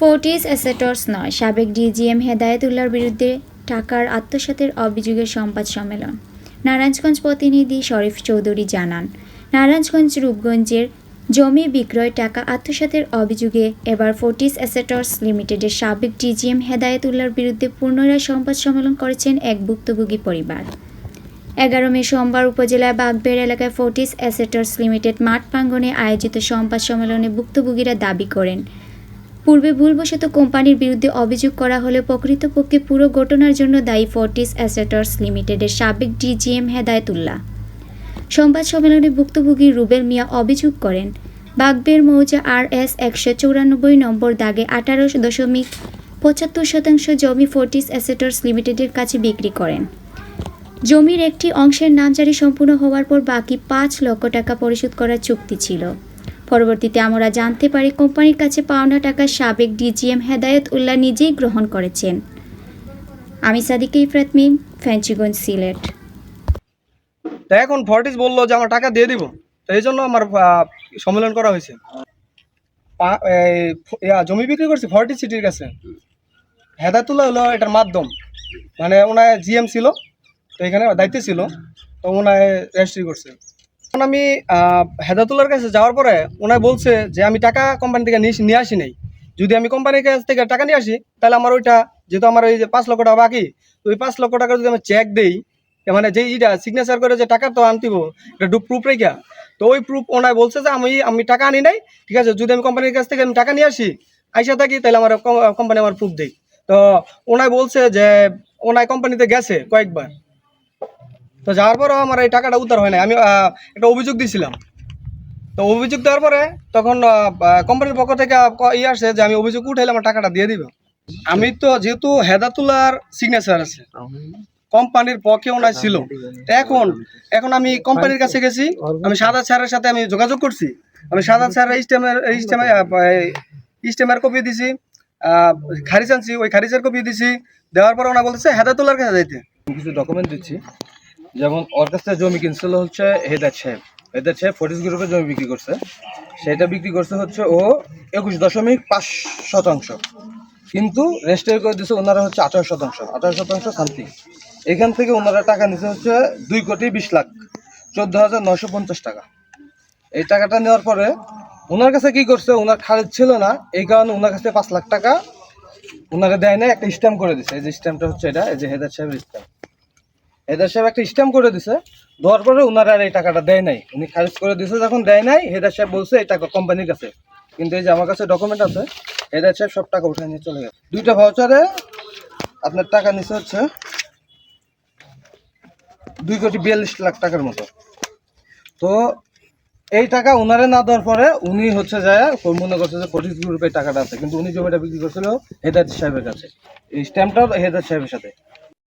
Fortis assets নয়, সাবেক DGM হেদায়েতুল্লাহর বিরুদ্ধে টাকার আত্মসাতের অভিযোগের সংবাদ সম্মেলন। নারায়ণগঞ্জ প্রতিনিধি শরীফ চৌধুরী জানান, নারায়ণগঞ্জ রূপগঞ্জের জমি বিক্রয় টাকা আত্মসাতের অভিযোগে এবার ফোর্টিস অ্যাসেটস লিমিটেডের সাবেক ডিজিএম হেদায়েতুল্লাহর বিরুদ্ধে পুনরায় সংবাদ সম্মেলন করেছেন এক ভুক্তভোগী পরিবার। 11 মে সোমবার উপজেলার বাগবেড় এলাকায় ফোর্টিস অ্যাসেটস লিমিটেড মাঠ প্রাঙ্গণে আয়োজিত সংবাদ সম্মেলনে ভুক্তভোগীরা দাবি করেন, পূর্বে ভুলবশত কোম্পানির বিরুদ্ধে অভিযোগ করা হলেও প্রকৃতপক্ষে পুরো ঘটনার জন্য দায়ী ফোর্টিস অ্যাসেটস লিমিটেডের সাবেক ডিজিএম হেদায়েতুল্লাহ। সংবাদ সম্মেলনে ভুক্তভোগী রুবেল মিয়া অভিযোগ করেন, বাগবেড় মৌজা RS 194 নম্বর দাগে 18.75% জমি ফোর্টিস অ্যাসেটস লিমিটেডের কাছে বিক্রি করেন। জমির একটি অংশের নামজারি সম্পূর্ণ হওয়ার পর বাকি 5 লক্ষ টাকা পরিশোধ করার চুক্তি ছিল। পরবর্তীতে আমরা জানতে পারি কোম্পানির কাছে পাওনা টাকা সাবেক ডিজিএম হেদায়েতুল্লাহ নিজেই গ্রহণ করেছেন। আমি সাদিকা ইফরাত মিম, ফেঞ্চিগঞ্জ, সিলেট। তো এখন ফোর্টিস বললো যে আমার টাকা দিয়ে দিব, তো এই জন্য আমার সম্মেলন করা হয়েছে। জমি বিক্রি করছি ফোর্টিস সিটির কাছে। হেদায়েতুল্লাহ হলো এটার মাধ্যম, মানে ওনার জিএম ছিল, তো এখানে দায়িত্ব ছিল, তো ওনায় রেজিস্ট্রি করছে। এখন আমি হেদায়েতুল্লাহর কাছে যাওয়ার পরে ওনায় বলছে যে আমি টাকা কোম্পানি থেকে নিয়ে আসি নাই। যদি আমি কোম্পানির কাছ থেকে টাকা নিয়ে আসি তাহলে আমার ওইটা, যেহেতু আমার ওই যে 5 লক্ষ টাকা বাকি, তো ওই 5 লক্ষ টাকা যদি আমি চেক দেই, মানে যে ইটা সিগনেচার করে যে টাকা তো আনতিব, এটা প্রুফ রেখা, তো ওই প্রুফ ওনায় বলছে যে আমি টাকা আনি নাই, ঠিক আছে, যদি আমি কোম্পানির কাছ থেকে আমি টাকা নিয়ে আসি আইসা থাকি তাহলে আমার কোম্পানি আমার প্রুফ দেয়। তো ওনায় বলছে যে ওনায় কোম্পানিতে গেছে কয়েকবার, তো যাওয়ার পরেও আমার এই টাকাটা উদ্ধার হয় না। আমি একটা অভিযোগ দিয়েছিলাম, তো অভিযোগ দেওয়ার পরে তখন কোম্পানির পক্ষ থেকে আসে যে আমি অভিযোগ উঠাইলে আমার টাকাটা দিয়ে দিব। আমি তো যেহেতু হেদায়েতুল্লাহর সিগনেচার আছে, কোম্পানির পক্ষে ওনার ছিল, এখন আমি কোম্পানির কাছে গেছি, আমি সাদাত স্যারের সাথে আমি যোগাযোগ করছি, আমি সাদাত স্যারের ইস্টেমের কপি দিছি, খারিজ আনছি, ওই খারিজের কপি দিছি, দেওয়ার পরে ওনা বলতেছে হেদায়েতুল্লাহর কাছে যাইতে। কিছু ডকুমেন্ট দিচ্ছি, যেমন ওর কাছ থেকে জমি কিনছিল হচ্ছে হেদায়েত সাহেব ফোর্টিস গ্রুপে জমি বিক্রি করছে, সেটা বিক্রি করছে হচ্ছে ও 21.5%, কিন্তু রেজিস্টার করে দিচ্ছে ওনারা হচ্ছে 18% সামথিং। এখান থেকে ওনারা টাকা নিচ্ছে হচ্ছে 2,20,14,950 টাকা। এই টাকাটা নেওয়ার পরে ওনার কাছে কি করছে, ওনার খারিজ ছিল না, এই কারণে ওনার কাছে 5 লাখ টাকা ওনারা দেয় না, একটা স্ট্যাম্প করে দিছে। এই যে স্ট্যাম্পটা হচ্ছে এটা, এই যে হেদায়েত সাহেবের স্ট্যাম্প, হেদায়েত সাহেব একটা স্ট্যাম্প করে দিছে। দেওয়ার পরে ওনারা আর এই টাকাটা দেয় নাই, উনি খারিজ করে দিছে। যখন দেয় নাই, হেদায়েত সাহেব বলছে এই টাকা কোম্পানির কাছে, কিন্তু এই যে আমার কাছে ডকুমেন্ট আছে, হেদায়েত সাহেব সব টাকা উঠে নিয়ে চলে গেছে। 2টা ভাউচারে আপনার টাকা নিচ্ছে হচ্ছে 2,42,00,000 টাকার মতো। তো এই টাকা ওনারে না দেওয়ার পরে উনি হচ্ছে যায় মনে করছে যে ফোর্টিস গ্রুপের টাকাটা আছে, কিন্তু উনি জমিটা বিক্রি করছিল হেদায়েত সাহেবের কাছে, এই স্ট্যাম্পটাও হেদায়েত সাহেবের সাথে।